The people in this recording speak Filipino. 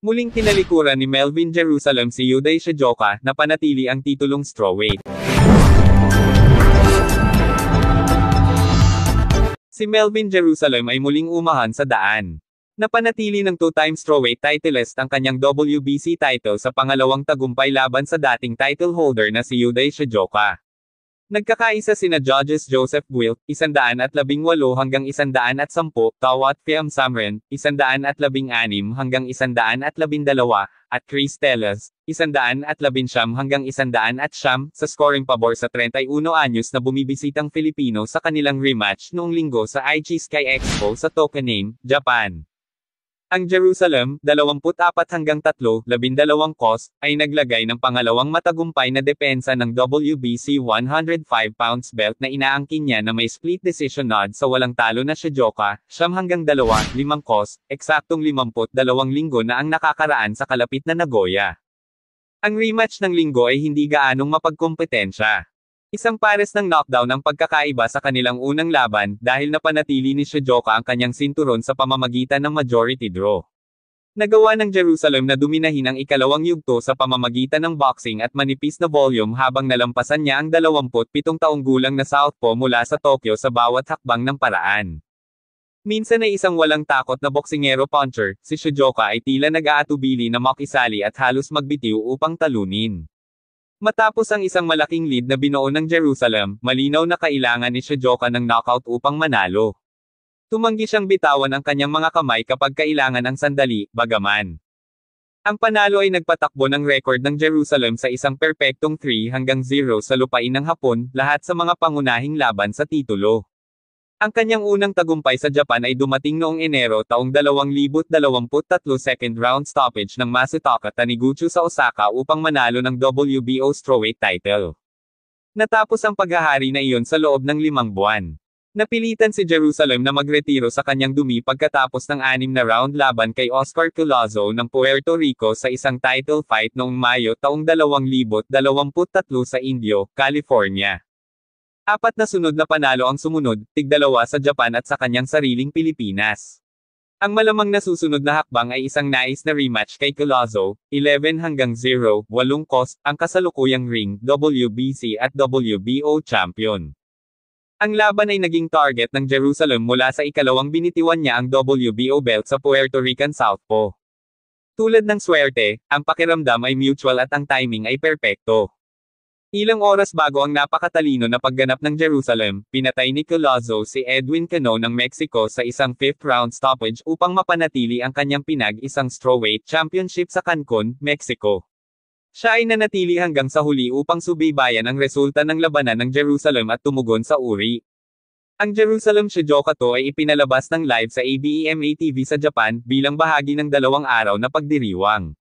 Muling tinalikuran ni Melvin Jerusalem si Yuday Shijoka na panatili ang titulong strawweight. Si Melvin Jerusalem ay muling umahan sa daan. Napanatili ng two-time strawweight titleist ang kanyang WBC title sa pangalawang tagumpay laban sa dating title holder na si Yuday Shijoka. Nagkakaisa sina judges Joseph Guilt, 118 hanggang 110, Tawat Fiam Samren, 116 hanggang 112, at Chris Tellez, 119 hanggang 109, sa scoring pabor sa 31 anyos na bumibisitang Filipino sa kanilang rematch noong linggo sa Aichi Sky Expo sa Tokanem, Japan. Ang Jerusalem, 24 hanggang 3, 12 cost, ay naglagay ng pangalawang matagumpay na depensa ng WBC 105 pounds belt na inaangkin niya na may split decision nod sa walang talo na Shijoka, 9 hanggang 2, 5 cost, eksaktong 52 linggo na ang nakakaraan sa kalapit na Nagoya. Ang rematch ng linggo ay hindi gaanong mapagkompetensya. Isang pares ng knockdown ang pagkakaiba sa kanilang unang laban dahil napanatili ni Shijoka ang kanyang sinturon sa pamamagitan ng majority draw. Nagawa ng Jerusalem na duminahin ang ikalawang yugto sa pamamagitan ng boxing at manipis na volume habang nalampasan niya ang 27 taong gulang na southpaw mula sa Tokyo sa bawat hakbang ng paraan. Minsan ay isang walang takot na boksingero puncher, si Shijoka ay tila nag-aatubili na makisali at halos magbitiw upang talunin. Matapos ang isang malaking lead na binuo ng Jerusalem, malinaw na kailangan ni Shijoka ng knockout upang manalo. Tumanggi siyang bitawan ang kanyang mga kamay kapag kailangan ang sandali, bagaman. Ang panalo ay nagpatakbo ng record ng Jerusalem sa isang perpektong 3 hanggang 0 sa lupain ng Hapon, lahat sa mga pangunahing laban sa titulo. Ang kanyang unang tagumpay sa Japan ay dumating noong Enero taong 2023 second round stoppage ng Masutaka Taniguchi sa Osaka upang manalo ng WBO strawweight title. Natapos ang paghahari na iyon sa loob ng 5 buwan. Napilitan si Jerusalem na magretiro sa kanyang dumi pagkatapos ng 6 na round laban kay Oscar Collazo ng Puerto Rico sa isang title fight noong Mayo taong 2023 sa Indio, California. 4 na sunod na panalo ang sumunod, tig-2 sa Japan at sa kanyang sariling Pilipinas. Ang malamang na susunod na hakbang ay isang nais na rematch kay Collazo, 11 hanggang 0, 8 cost, ang kasalukuyang ring, WBC at WBO champion. Ang laban ay naging target ng Jerusalem mula sa ikalawang binitiwan niya ang WBO belt sa Puerto Rican southpaw. Tulad ng swerte, ang pakiramdam ay mutual at ang timing ay perpekto. Ilang oras bago ang napakatalino na pagganap ng Jerusalem, pinatay ni Collazo si Edwin Cano ng Mexico sa isang 5th round stoppage upang mapanatili ang kanyang pinag-isang strawweight championship sa Cancun, Mexico. Siya ay nanatili hanggang sa huli upang subaybayan ang resulta ng labanan ng Jerusalem at tumugon sa uri. Ang Jerusalem Shijoka to ay ipinalabas ng live sa ABEMA TV sa Japan bilang bahagi ng 2 araw na pagdiriwang.